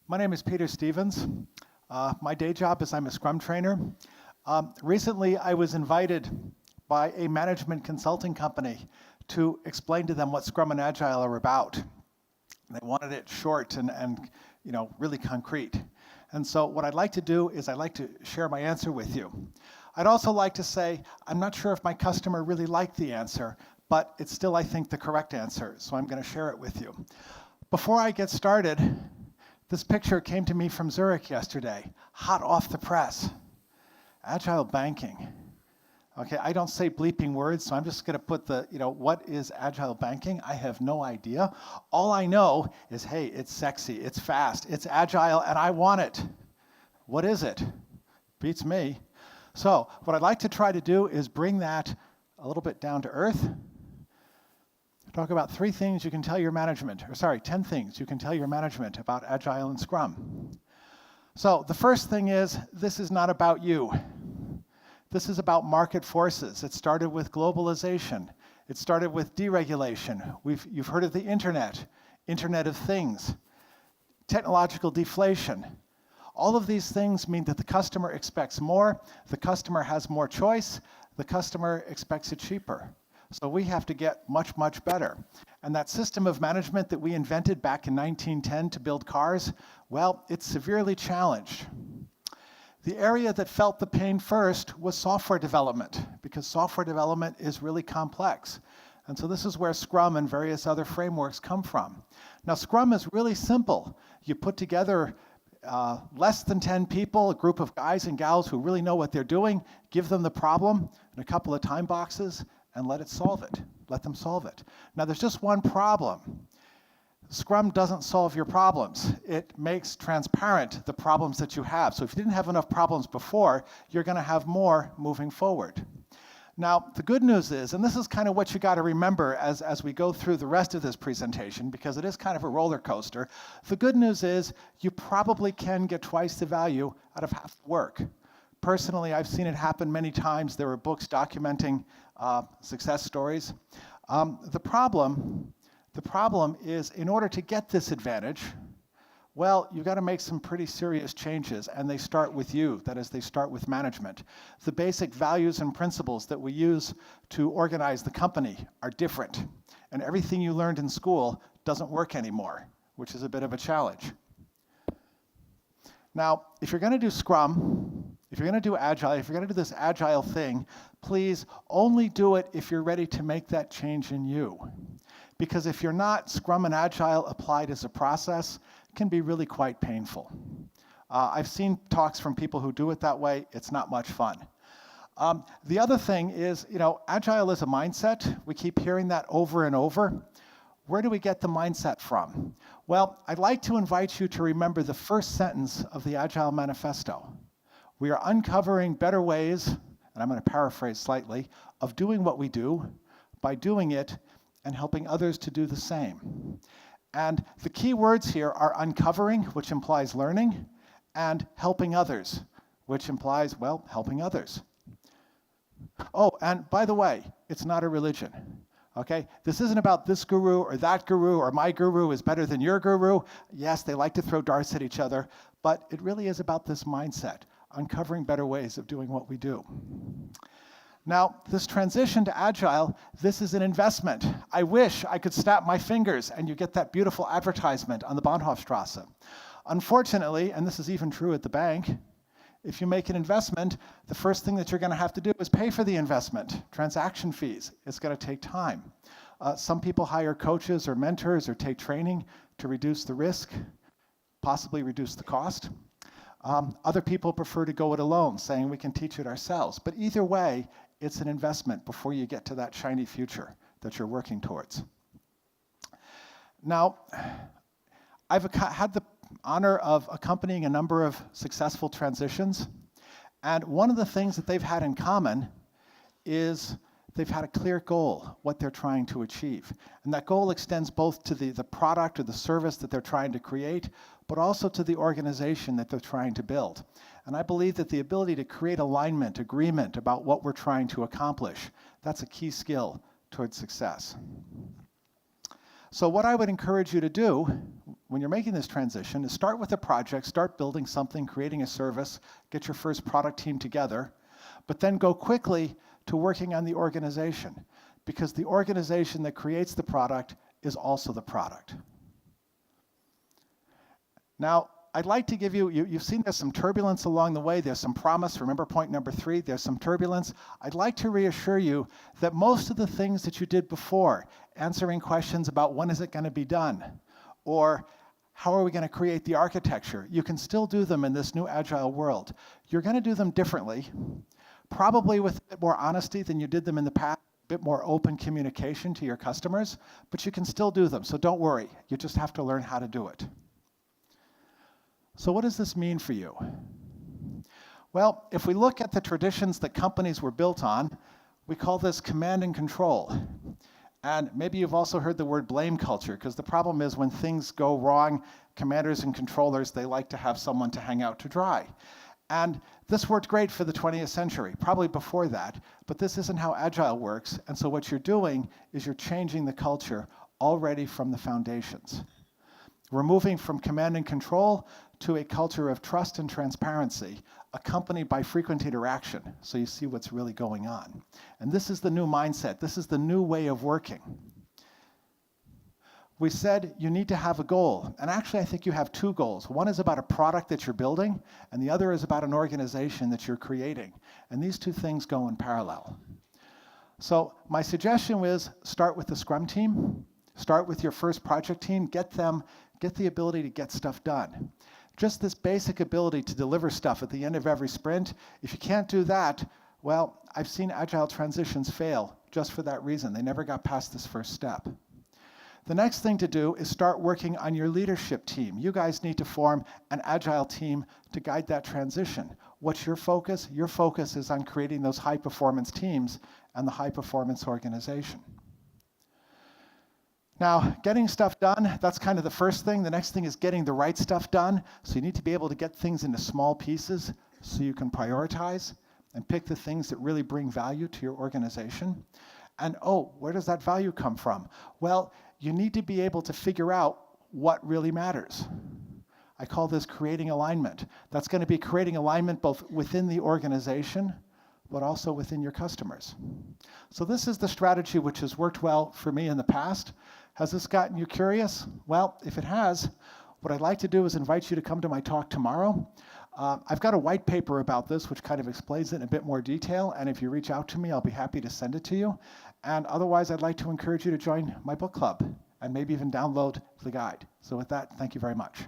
My name is Peter Stevens. My day job is I'm a Scrum trainer. Recently, I was invited by a management consulting company to explain to them what Scrum and Agile are about. They wanted it short and really concrete. And so what I'd like to do is I'd like to share my answer with you. I'd also like to say, I'm not sure if my customer really liked the answer, but it's still, I think, the correct answer, so I'm going to share it with you. Before I get started, this picture came to me from Zurich yesterday, hot off the press. Agile banking. Okay, I don't say bleeping words, so I'm just going to put what is agile banking? I have no idea. All I know is, hey, it's sexy, it's fast, it's agile, and I want it. What is it? Beats me. So what I'd like to try to do is bring that a little bit down to earth. Talk about 10 things you can tell your management about Agile and Scrum. So the first thing is, this is not about you. This is about market forces. It started with globalization. It started with deregulation. You've heard of the Internet of Things, technological deflation. All of these things mean that the customer expects more, the customer has more choice, the customer expects it cheaper. So we have to get much, much better. And that system of management that we invented back in 1910 to build cars, well, it's severely challenged. The area that felt the pain first was software development, because software development is really complex. And so this is where Scrum and various other frameworks come from. Now, Scrum is really simple. You put together less than 10 people, a group of guys and gals who really know what they're doing, give them the problem and a couple of time boxes, and let them solve it. Now, there's just one problem. Scrum doesn't solve your problems. It makes transparent the problems that you have. So if you didn't have enough problems before, you're going to have more moving forward. Now, the good news is, and this is kind of what you got to remember as we go through the rest of this presentation, because it is kind of a roller coaster, the good news is you probably can get twice the value out of half the work. Personally, I've seen it happen many times. There were books documenting success stories. The problem is, in order to get this advantage, well, you've got to make some pretty serious changes, and they start with you. That is, they start with management. The basic values and principles that we use to organize the company are different, and everything you learned in school doesn't work anymore, which is a bit of a challenge. Now, if you're going to do Scrum, if you're going to do Agile, if you're going to do this Agile thing, please only do it if you're ready to make that change in you. Because if you're not, Scrum and Agile applied as a process can be really quite painful. I've seen talks from people who do it that way. It's not much fun. The other thing is, Agile is a mindset. We keep hearing that over and over. Where do we get the mindset from? Well, I'd like to invite you to remember the first sentence of the Agile Manifesto. We are uncovering better ways, and I'm going to paraphrase slightly, of doing what we do by doing it and helping others to do the same. And the key words here are uncovering, which implies learning, and helping others, which implies, well, helping others. Oh, and by the way, it's not a religion. Okay? This isn't about this guru or that guru or my guru is better than your guru. Yes, they like to throw darts at each other, but it really is about this mindset, uncovering better ways of doing what we do. Now, this transition to Agile, this is an investment. I wish I could snap my fingers and you get that beautiful advertisement on the Bahnhofstrasse. Unfortunately, and this is even true at the bank, if you make an investment, the first thing that you're going to have to do is pay for the investment, transaction fees. It's going to take time. Some people hire coaches or mentors or take training to reduce the risk, possibly reduce the cost. Other people prefer to go it alone, saying we can teach it ourselves. But either way, it's an investment before you get to that shiny future that you're working towards. Now, I've had the honor of accompanying a number of successful transitions, and one of the things that they've had in common is they've had a clear goal, what they're trying to achieve. And that goal extends both to the product or the service that they're trying to create, but also to the organization that they're trying to build. And I believe that the ability to create alignment, agreement about what we're trying to accomplish, that's a key skill towards success. So what I would encourage you to do when you're making this transition is start with a project, start building something, creating a service, get your first product team together, but then go quickly to working on the organization, because the organization that creates the product is also the product. Now, I'd like to give you've seen there's some turbulence along the way, there's some promise. Remember point number 3, there's some turbulence. I'd like to reassure you that most of the things that you did before, answering questions about when is it going to be done, or how are we going to create the architecture, you can still do them in this new agile world. You're going to do them differently, probably with a bit more honesty than you did them in the past, a bit more open communication to your customers, but you can still do them, so don't worry. You just have to learn how to do it. So what does this mean for you? Well, if we look at the traditions that companies were built on, we call this command and control. And maybe you've also heard the word blame culture, because the problem is when things go wrong, commanders and controllers, they like to have someone to hang out to dry. And this worked great for the 20th century, probably before that, but this isn't how Agile works. And so what you're doing is you're changing the culture already from the foundations. We're moving from command and control to a culture of trust and transparency, accompanied by frequent interaction, so you see what's really going on. And this is the new mindset. This is the new way of working. We said you need to have a goal, and actually I think you have 2 goals. One is about a product that you're building, and the other is about an organization that you're creating. And these 2 things go in parallel. So my suggestion was start with the Scrum team, start with your first project team, get the ability to get stuff done. Just this basic ability to deliver stuff at the end of every sprint. If you can't do that, well, I've seen agile transitions fail just for that reason. They never got past this first step. The next thing to do is start working on your leadership team. You guys need to form an agile team to guide that transition. What's your focus? Your focus is on creating those high-performance teams and the high-performance organization. Now, getting stuff done, that's kind of the first thing. The next thing is getting the right stuff done. So you need to be able to get things into small pieces so you can prioritize and pick the things that really bring value to your organization. And where does that value come from? Well, you need to be able to figure out what really matters. I call this creating alignment. That's going to be creating alignment both within the organization, but also within your customers. So this is the strategy which has worked well for me in the past. Has this gotten you curious? Well, if it has, what I'd like to do is invite you to come to my talk tomorrow. I've got a white paper about this, which kind of explains it in a bit more detail, and if you reach out to me, I'll be happy to send it to you. And otherwise, I'd like to encourage you to join my book club and maybe even download the guide. So with that, thank you very much.